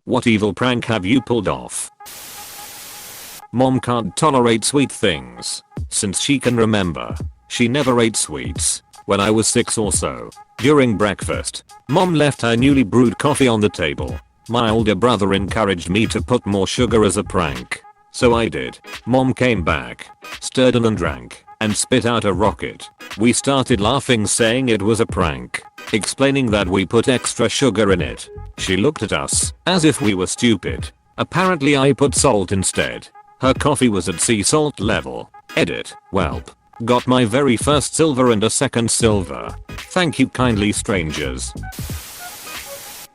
What evil prank have you pulled off? Mom can't tolerate sweet things. Since she can remember, she never ate sweets. When I was 6 or so, during breakfast, Mom left her newly brewed coffee on the table. My older brother encouraged me to put more sugar as a prank. So I did. Mom came back, stirred and drank, and spit out a rocket. We started laughing, saying it was a prank, explaining that we put extra sugar in it. She looked at us as if we were stupid. Apparently I put salt instead. Her coffee was at sea salt level. Edit. Welp. Got my very first silver and a second silver. Thank you kindly strangers.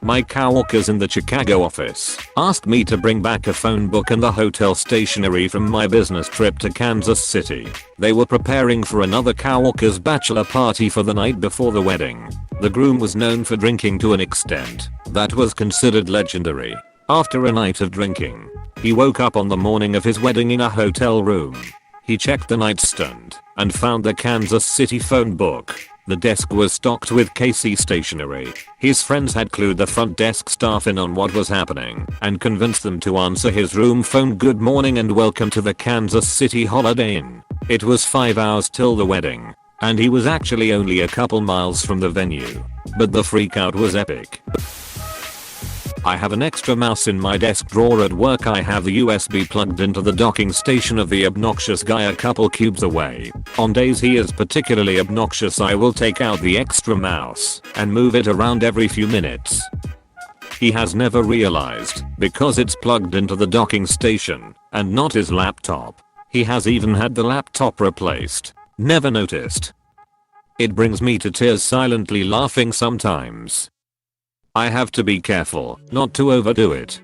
My coworkers in the Chicago office asked me to bring back a phone book and the hotel stationery from my business trip to Kansas City. They were preparing for another coworker's bachelor party for the night before the wedding. The groom was known for drinking to an extent that was considered legendary. After a night of drinking, he woke up on the morning of his wedding in a hotel room. He checked the nightstand and found the Kansas City phone book. The desk was stocked with KC stationery. His friends had clued the front desk staff in on what was happening and convinced them to answer his room phone good morning and welcome to the Kansas City Holiday Inn. It was 5 hours till the wedding, and he was actually only a couple miles from the venue. But the freakout was epic. I have an extra mouse in my desk drawer at work. I have the USB plugged into the docking station of the obnoxious guy a couple cubes away. On days he is particularly obnoxious, I will take out the extra mouse and move it around every few minutes. He has never realized, because it's plugged into the docking station and not his laptop. He has even had the laptop replaced. Never noticed. It brings me to tears silently laughing sometimes. I have to be careful not to overdo it.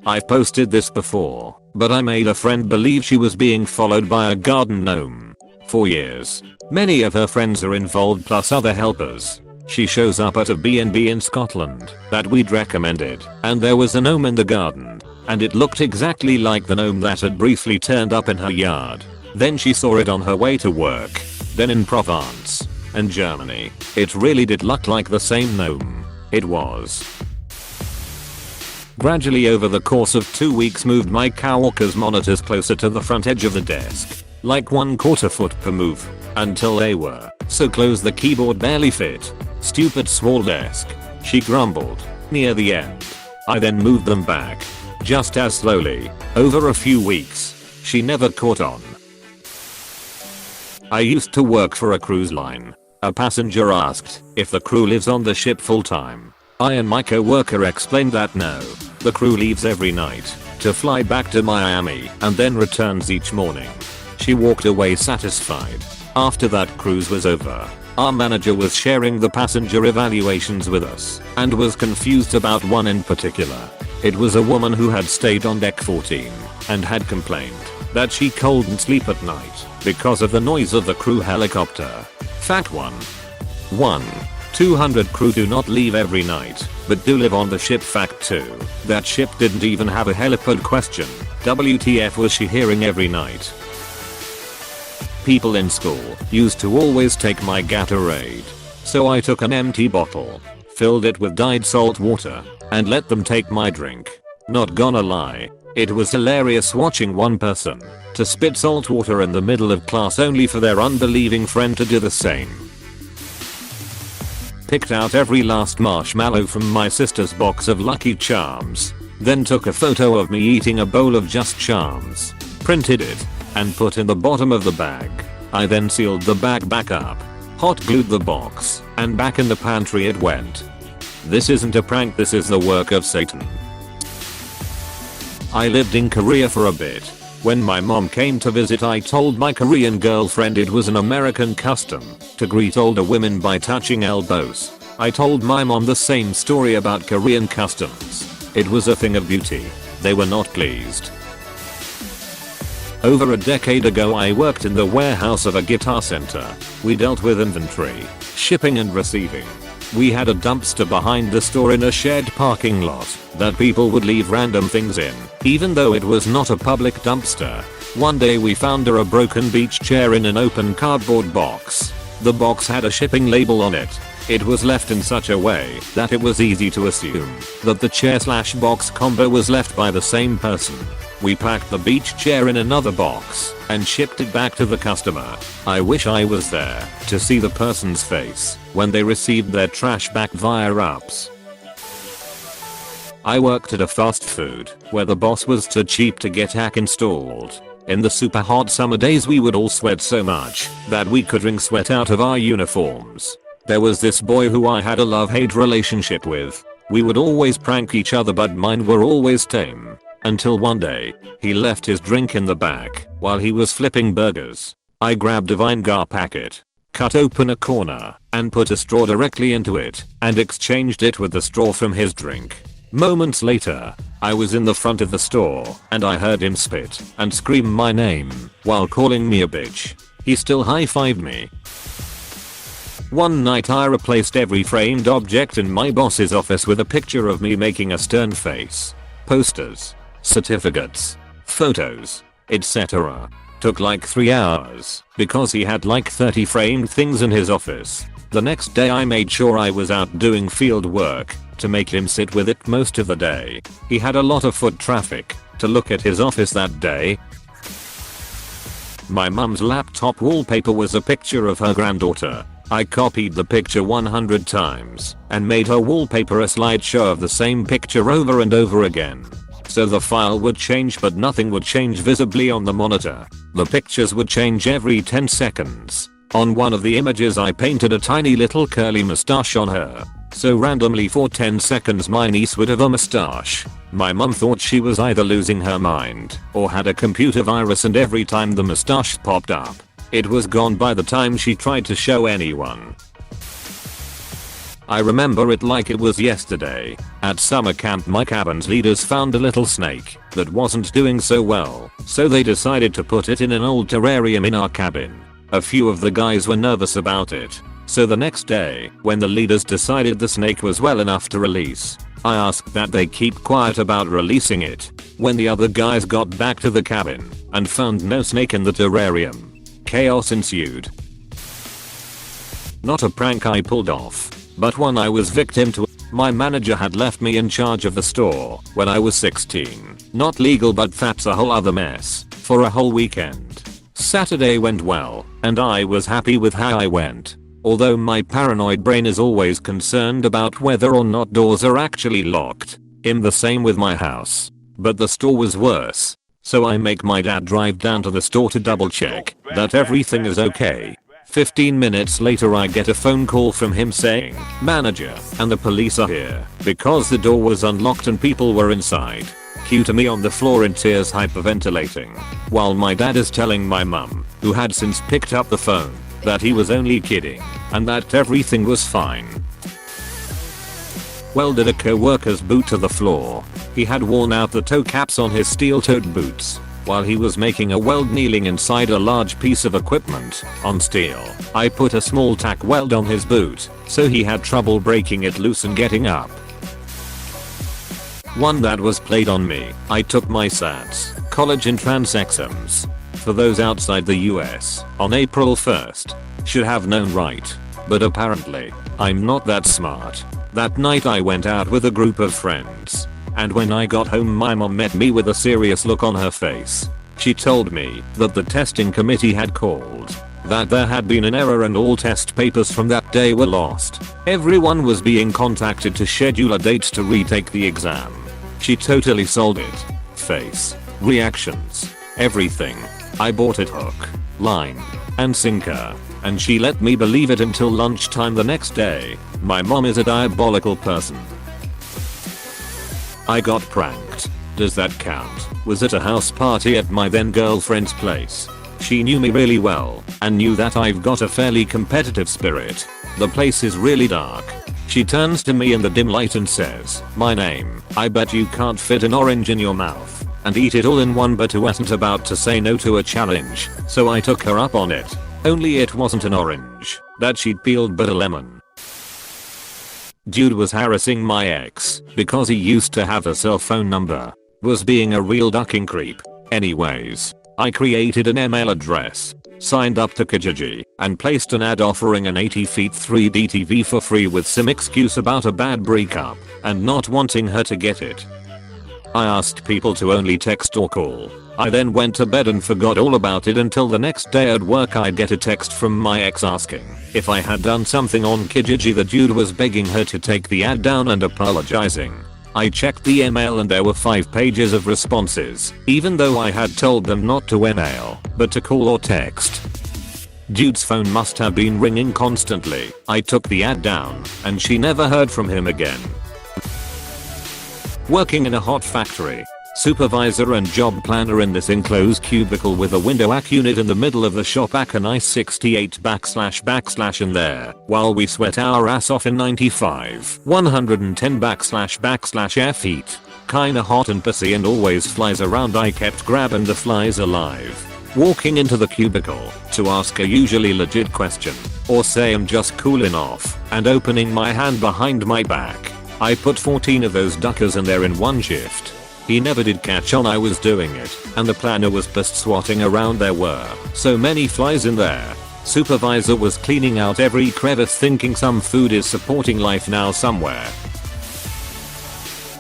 I've posted this before, but I made a friend believe she was being followed by a garden gnome. For years, many of her friends are involved plus other helpers. She shows up at a B&B in Scotland that we'd recommended, and there was a gnome in the garden, and it looked exactly like the gnome that had briefly turned up in her yard. Then she saw it on her way to work, then in Provence and Germany. It really did look like the same gnome. It was. Gradually over the course of 2 weeks moved my coworker's monitors closer to the front edge of the desk, like 1/4 foot per move, until they were so close the keyboard barely fit. Stupid small desk, she grumbled. Near the end, I then moved them back, just as slowly. Over a few weeks, she never caught on. I used to work for a cruise line. A passenger asked if the crew lives on the ship full time. I and my coworker explained that no, the crew leaves every night to fly back to Miami and then returns each morning. She walked away satisfied. After that cruise was over, our manager was sharing the passenger evaluations with us and was confused about one in particular. It was a woman who had stayed on deck 14 and had complained that she couldn't sleep at night because of the noise of the crew helicopter. Fact 1. 200 crew do not leave every night, but do live on the ship. Fact 2. That ship didn't even have a helipad. Question. WTF was she hearing every night? People in school used to always take my Gatorade. So I took an empty bottle, filled it with dyed salt water, and let them take my drink. Not gonna lie, it was hilarious watching one person to spit salt water in the middle of class only for their unbelieving friend to do the same. Picked out every last marshmallow from my sister's box of Lucky Charms, then took a photo of me eating a bowl of Just Charms, printed it, and put in the bottom of the bag. I then sealed the bag back up, hot glued the box, and back in the pantry it went. This isn't a prank, this is the work of Satan. I lived in Korea for a bit. When my mom came to visit, I told my Korean girlfriend it was an American custom to greet older women by touching elbows. I told my mom the same story about Korean customs. It was a thing of beauty. They were not pleased. Over a decade ago I worked in the warehouse of a guitar center. We dealt with inventory, shipping and receiving. We had a dumpster behind the store in a shared parking lot that people would leave random things in, even though it was not a public dumpster. One day we found a broken beach chair in an open cardboard box. The box had a shipping label on it, It was left in such a way that it was easy to assume that the chair/box combo was left by the same person. We packed the beach chair in another box and shipped it back to the customer. I wish I was there to see the person's face when they received their trash back via UPS. I worked at a fast food where the boss was too cheap to get hack installed. In the super hot summer days we would all sweat so much that we could wring sweat out of our uniforms. There was this boy who I had a love-hate relationship with. We would always prank each other but mine were always tame. Until one day, he left his drink in the back while he was flipping burgers. I grabbed a vinegar packet, cut open a corner, and put a straw directly into it, and exchanged it with the straw from his drink. Moments later, I was in the front of the store, and I heard him spit and scream my name while calling me a bitch. He still high-fived me. One night I replaced every framed object in my boss's office with a picture of me making a stern face. Posters, certificates, photos, etc. Took like 3 hours because he had like 30 framed things in his office. The next day I made sure I was out doing field work to make him sit with it most of the day. He had a lot of foot traffic to look at his office that day. My mum's laptop wallpaper was a picture of her granddaughter. I copied the picture 100 times and made her wallpaper a slideshow of the same picture over and over again. So the file would change but nothing would change visibly on the monitor. The pictures would change every 10 seconds. On one of the images I painted a tiny little curly mustache on her. So randomly for 10 seconds my niece would have a mustache. My mum thought she was either losing her mind or had a computer virus, and every time the mustache popped up, it was gone by the time she tried to show anyone. I remember it like it was yesterday. At summer camp my cabin's leaders found a little snake that wasn't doing so well, so they decided to put it in an old terrarium in our cabin. A few of the guys were nervous about it, so the next day, when the leaders decided the snake was well enough to release, I asked that they keep quiet about releasing it. When the other guys got back to the cabin and found no snake in the terrarium, chaos ensued. Not a prank I pulled off, but one I was victim to. My manager had left me in charge of the store when I was 16. Not legal, but that's a whole other mess. For a whole weekend. Saturday went well, and I was happy with how I went. Although my paranoid brain is always concerned about whether or not doors are actually locked. I'm the same with my house. But the store was worse. So I make my dad drive down to the store to double check that everything is okay. 15 minutes later I get a phone call from him saying, "Manager and the police are here because the door was unlocked and people were inside." Cue to me on the floor in tears hyperventilating, while my dad is telling my mum, who had since picked up the phone, that he was only kidding and that everything was fine. Welded a co-worker's boot to the floor. He had worn out the toe caps on his steel-toed boots while he was making a weld kneeling inside a large piece of equipment on steel. I put a small tack weld on his boot, so he had trouble breaking it loose and getting up. One that was played on me. I took my SATs, college entrance exams, for those outside the US, on April 1st. Should have known right. But apparently, I'm not that smart. That night I went out with a group of friends. And when I got home my mom met me with a serious look on her face. She told me that the testing committee had called, that there had been an error and all test papers from that day were lost. Everyone was being contacted to schedule a date to retake the exam. She totally sold it. Face, reactions, everything. I bought it hook, line, and sinker. And she let me believe it until lunchtime the next day. My mom is a diabolical person. I got pranked. Does that count? Was at a house party at my then girlfriend's place. She knew me really well and knew that I've got a fairly competitive spirit. The place is really dark. She turns to me in the dim light and says, "My name. I bet you can't fit an orange in your mouth and eat it all in one," but wasn't about to say no to a challenge, so I took her up on it. Only it wasn't an orange that she'd peeled but a lemon. Dude was harassing my ex because he used to have a cell phone number. Was being a real ducking creep. Anyways, I created an email address, signed up to Kijiji, and placed an ad offering an 80 feet 3D TV for free with some excuse about a bad breakup and not wanting her to get it. I asked people to only text or call. I then went to bed and forgot all about it until the next day at work. I'd get a text from my ex asking if I had done something on Kijiji. The dude was begging her to take the ad down and apologizing. I checked the email and there were 5 pages of responses, even though I had told them not to email, but to call or text. Dude's phone must have been ringing constantly. I took the ad down, and she never heard from him again. Working in a hot factory. Supervisor and job planner in this enclosed cubicle with a window AC unit in the middle of the shop. AC a nice 68 / in there while we sweat our ass off in 95 110 / F heat. Kinda hot and pissy and always flies around. I kept grabbing the flies alive, walking into the cubicle to ask a usually legit question or say I'm just cooling off, and opening my hand behind my back. I put 14 of those duckers in there in one shift. He never did catch on I was doing it, and the planner was pissed swatting around. There were so many flies in there. Supervisor was cleaning out every crevice thinking some food is supporting life now somewhere.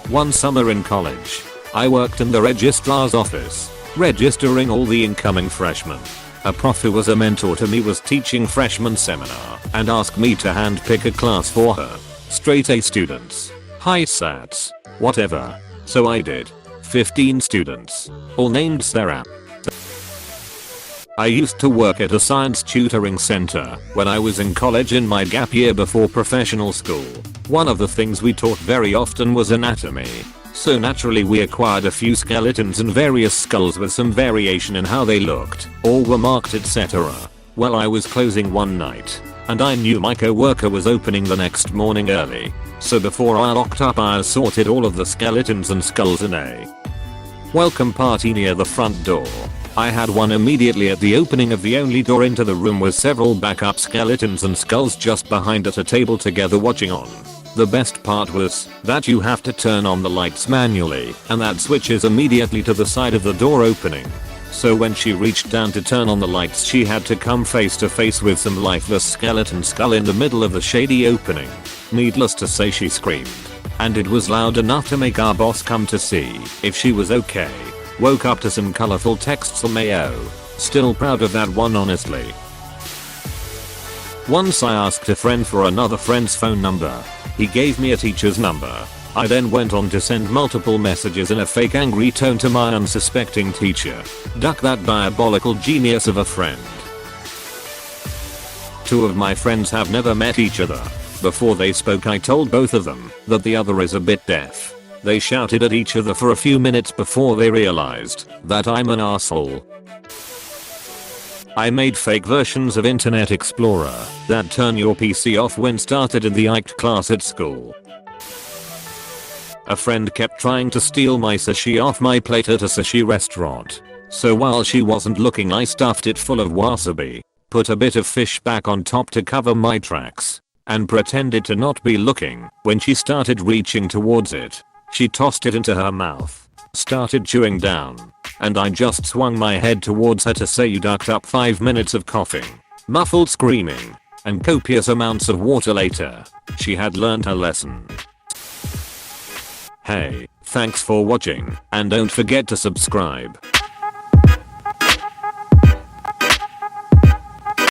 One summer in college, I worked in the registrar's office, registering all the incoming freshmen. A prof who was a mentor to me was teaching freshman seminar and asked me to handpick a class for her. Straight A students, high sats, whatever. So I did. 15 students, all named Sarah. I used to work at a science tutoring center when I was in college in my gap year before professional school. One of the things we taught very often was anatomy. So naturally we acquired a few skeletons and various skulls with some variation in how they looked or were marked, etc. Well, I was closing one night, and I knew my co-worker was opening the next morning early. So before I locked up I assorted all of the skeletons and skulls in a welcome party near the front door. I had one immediately at the opening of the only door into the room with several backup skeletons and skulls just behind at a table together watching on. The best part was that you have to turn on the lights manually, and that switch is immediately to the side of the door opening. So when she reached down to turn on the lights she had to come face to face with some lifeless skeleton skull in the middle of the shady opening. Needless to say she screamed, and it was loud enough to make our boss come to see if she was okay. Woke up to some colorful texts on Mayo. Still proud of that one honestly. Once I asked a friend for another friend's phone number. He gave me a teacher's number. I then went on to send multiple messages in a fake angry tone to my unsuspecting teacher. Duck that diabolical genius of a friend. 2 of my friends have never met each other. Before they spoke I told both of them that the other is a bit deaf. They shouted at each other for a few minutes before they realized that I'm an asshole. I made fake versions of Internet Explorer that turn your PC off when started in the ICT class at school. A friend kept trying to steal my sushi off my plate at a sushi restaurant. So while she wasn't looking I stuffed it full of wasabi, put a bit of fish back on top to cover my tracks, and pretended to not be looking. When she started reaching towards it, she tossed it into her mouth, started chewing down, and I just swung my head towards her to say you ducked up. 5 minutes of coughing, muffled screaming, and copious amounts of water later, she had learned her lesson. Hey, thanks for watching, and don't forget to subscribe.